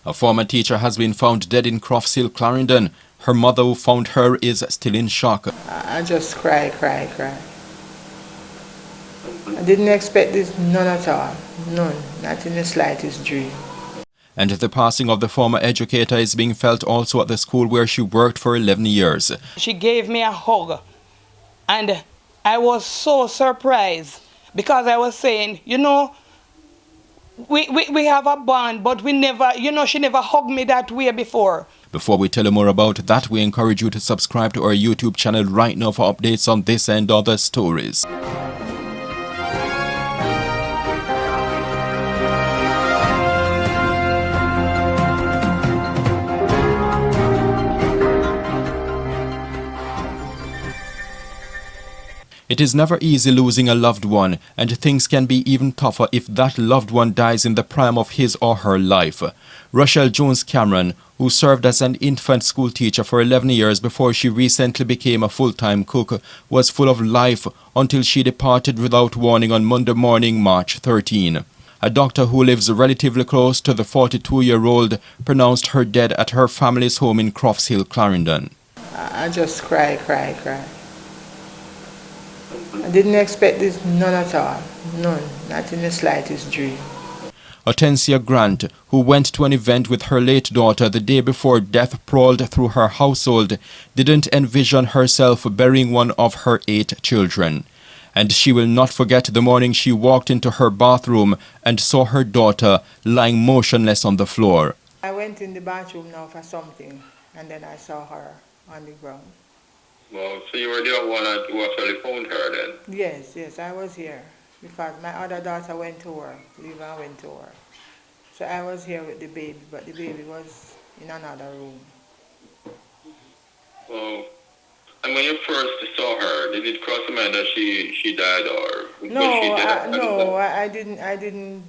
A former teacher has been found dead in Croft, Clarendon. Her mother, who found her, is still in shock. I just cry. I didn't expect this, none at all. None, not in the slightest dream. And the passing of the former educator is being felt also at the school where she worked for 11 years. She gave me a hug, and I was so surprised because I was saying, you know, we have a bond, but we never, you know, she never hugged me that way before. Before we tell you more about that, we encourage you to subscribe to our YouTube channel right now for updates on this and other stories. It is never easy losing a loved one, and things can be even tougher if that loved one dies in the prime of his or her life. Rochelle Jones-Cameron, who served as an infant school teacher for 11 years before she recently became a full-time cook, was full of life until she departed without warning on Monday morning, March 13. A doctor who lives relatively close to the 42-year-old pronounced her dead at her family's home in Croft, Clarendon. I just cry. I didn't expect this, none at all. None, not in the slightest dream. Hortensia Grant, who went to an event with her late daughter the day before death prowled through her household, didn't envision herself burying one of her 8 children. And she will not forget the morning she walked into her bathroom and saw her daughter lying motionless on the floor. I went in the bathroom now for something, and then I saw her on the ground. Well, so you were the one who actually found her then? Yes, I was here because my other daughter went to work, Leva went to work. So I was here with the baby, but the baby was in another room. Well, and when you first saw her, did it cross your mind that she died or No, was she dead? I didn't,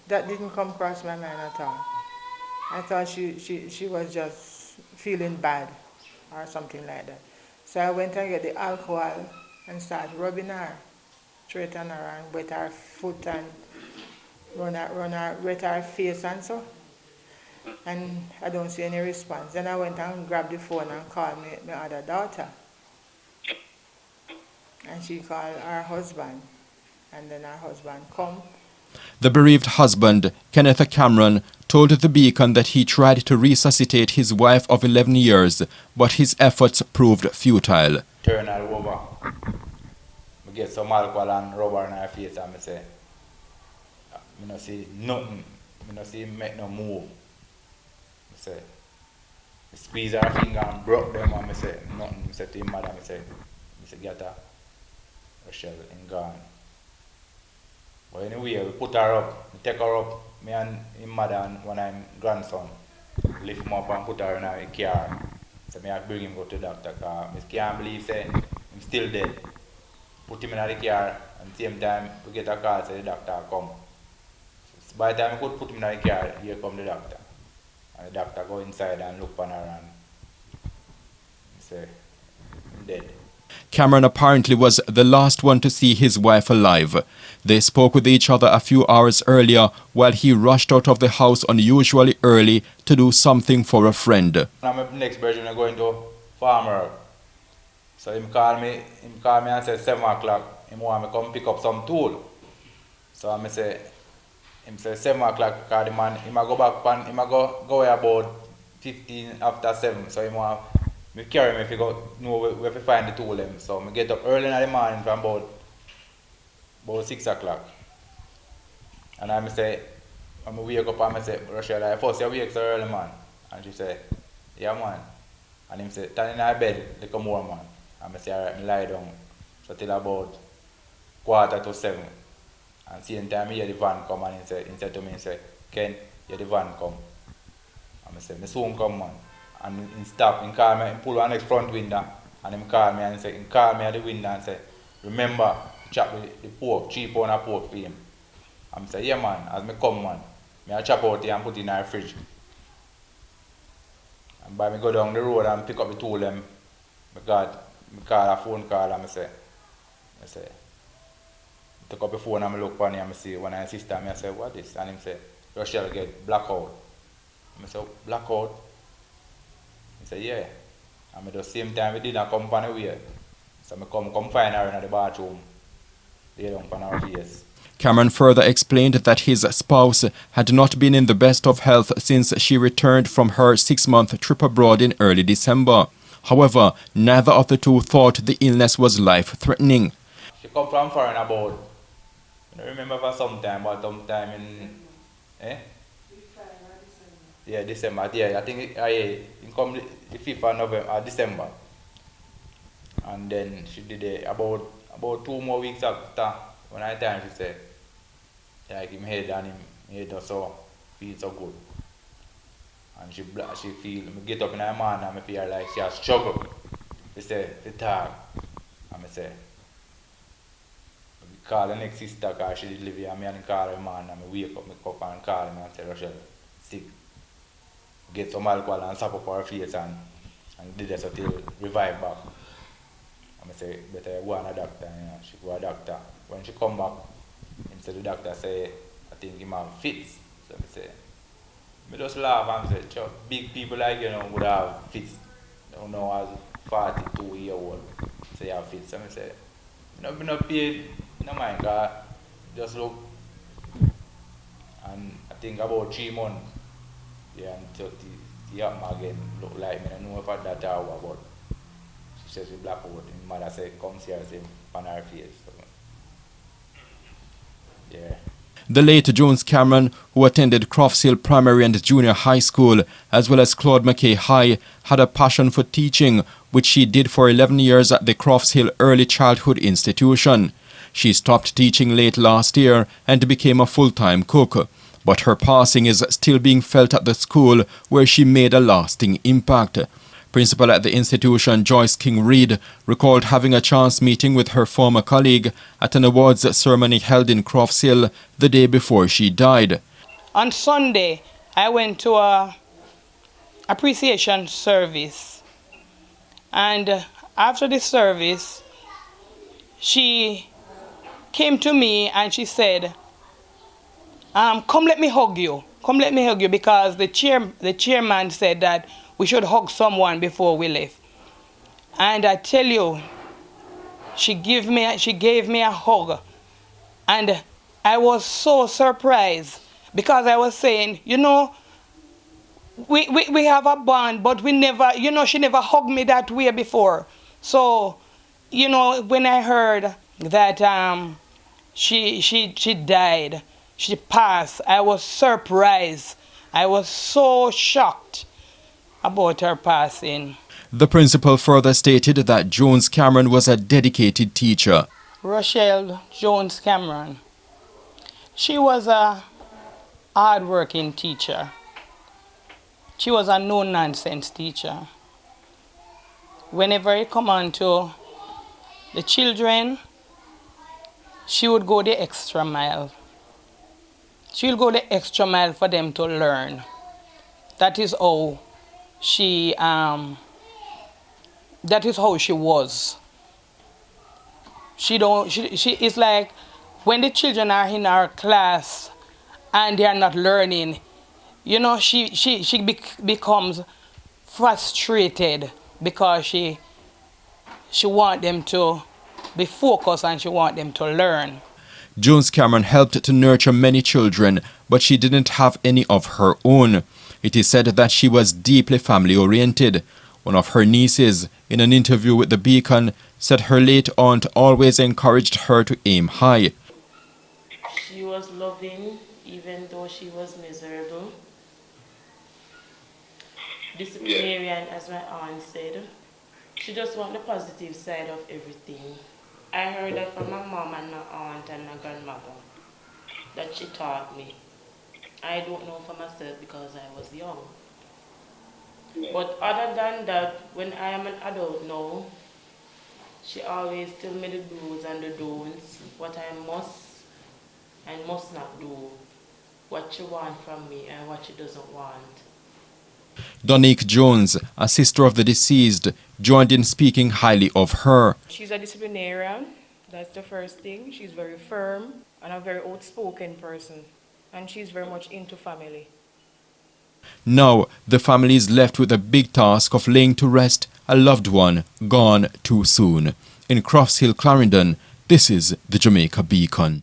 that didn't come across my mind at all. I thought she was just feeling bad or something like that. So I went and get the alcohol and started rubbing her, straighten her and wet her foot and wet her face and so. And I don't see any response. Then I went and grabbed the phone and called my other daughter. And she called her husband. And then her husband come. The bereaved husband, Kenneth Cameron, told the Beacon that he tried to resuscitate his wife of 11 years, but his efforts proved futile. Turn her over. I get some alcohol and rub her in her face and I say, I don't see nothing. I don't see make no move. I say, I squeeze her finger and broke them and I say, nothing. I say to him, mother, I say, get her. Rochelle and gone. But anyway, we put her up, we take her up, me and his mother and one of his grandson, lift him up and put her in a car. So I bring him go to the doctor because I can't believe say he's still dead. Put him in the car and at the same time we get a call say the doctor come. So by the time we could put him in the car, here come the doctor. And the doctor go inside and look on her and say, I'm dead. Cameron apparently was the last one to see his wife alive. They spoke with each other a few hours earlier while he rushed out of the house unusually early to do something for a friend. My next version is going to farmer. So he called me and said 7 o'clock, he want me to come pick up some tool. So I say 7 o'clock because the man, he might go back and he might go away about 15 after 7. So he want me carry me if you go know where to find the tool them. So I get up early in the morning from about 6 o'clock. And I say, I'm wake up and I say, Rochelle, I first you wake so early man. And she say, yeah man. And he say, turn in our bed, like more man. And I say, alright, I lie down. So till about 7:15. And same time I hear the van come and he said to me, he say, Ken, hear the van come. And I say, I soon come man. And he stop, he call me, he pull on the front window and he call me and say, he call me at the window and say, remember, chop the pork, 3 pounds of pork for him. And I say, yeah man, as I come man, I chop out here and put it in our fridge. And by me go down the road and pick up the tool them, I call a phone call and I say, took up the phone and I look on him and I see one of his sister and I say, what is this? And he say, Rochelle get blackout. I say, blackout. He said, yeah. And at the same time, we didn't come on the way. So I come find her in the bathroom. Lay down on her face. Cameron further explained that his spouse had not been in the best of health since she returned from her 6-month trip abroad in early December. However, neither of the two thought the illness was life-threatening. She come from foreign about, I don't remember for some time, but sometime in, yeah, December. Yeah, I think it come the 5th of November, December. And then she did it about 2 more weeks after, when I time she said, like him head and him head also feel so good. And she feel, I get up in the morning and I feel like she has struggle. She say, the talk. And I say, I call the next sister because she did live here, and I call her man and I wake up, I cup and call him and say, Rochelle, sick. Get some alcohol and sap up her face and did this until revive back. And I say, better go on a doctor. You know. She go to a doctor. When she come back, instead the doctor say, I think he have fits. So I say, I just laugh and say, big people like you know would have fits. I don't know, as 42-year-old say you have fits. So I say, I'm not paid, no mind, because just look. And I think about 3 months, yeah, until the happen again, look like me, I don't know if I that hour, but she says we black out. And mother said, come see her, say, on her face. So, yeah. The late Jones-Cameron, who attended Croft Hill Primary and Junior High School, as well as Claude McKay High, had a passion for teaching, which she did for 11 years at the Croft Hill Early Childhood Institution. She stopped teaching late last year and became a full-time cook. But her passing is still being felt at the school, where she made a lasting impact. Principal at the institution, Joyce King-Reid, recalled having a chance meeting with her former colleague at an awards ceremony held in Croft Hill the day before she died. On Sunday, I went to a appreciation service. And after the service, she came to me and she said, come let me hug you. Come let me hug you, because the chairman said that we should hug someone before we leave. And I tell you, she gave me a hug. And I was so surprised, because I was saying, you know, we have a bond, but we never, you know, she never hugged me that way before. So, you know, when I heard that she died, she passed, I was surprised. I was so shocked about her passing. The principal further stated that Jones-Cameron was a dedicated teacher. Rochelle Jones-Cameron. She was a hard-working teacher. She was a no-nonsense teacher. Whenever it come on to the children, she would go the extra mile. She will go the extra mile for them to learn. That is how she was. She is like, when the children are in our class and they are not learning, you know, she becomes frustrated, because she wants them to be focused and she wants them to learn. Jones-Cameron helped to nurture many children, but she didn't have any of her own. It is said that she was deeply family-oriented. One of her nieces, in an interview with the Beacon, said her late aunt always encouraged her to aim high. She was loving, even though she was miserable. Disciplinarian, as my aunt said. She just want the positive side of everything. I heard that from my mom and my aunt and my grandmother, that she taught me. I don't know for myself because I was young. But other than that, when I am an adult now, she always tell me the do's and the don'ts, what I must and must not do, what she wants from me and what she doesn't want. Donique Jones, a sister of the deceased, joined in speaking highly of her. She's a disciplinarian, that's the first thing. She's very firm and a very outspoken person, and she's very much into family. Now, the family is left with the big task of laying to rest a loved one gone too soon. In Crofts Hill, Clarendon, this is the Jamaica Beacon.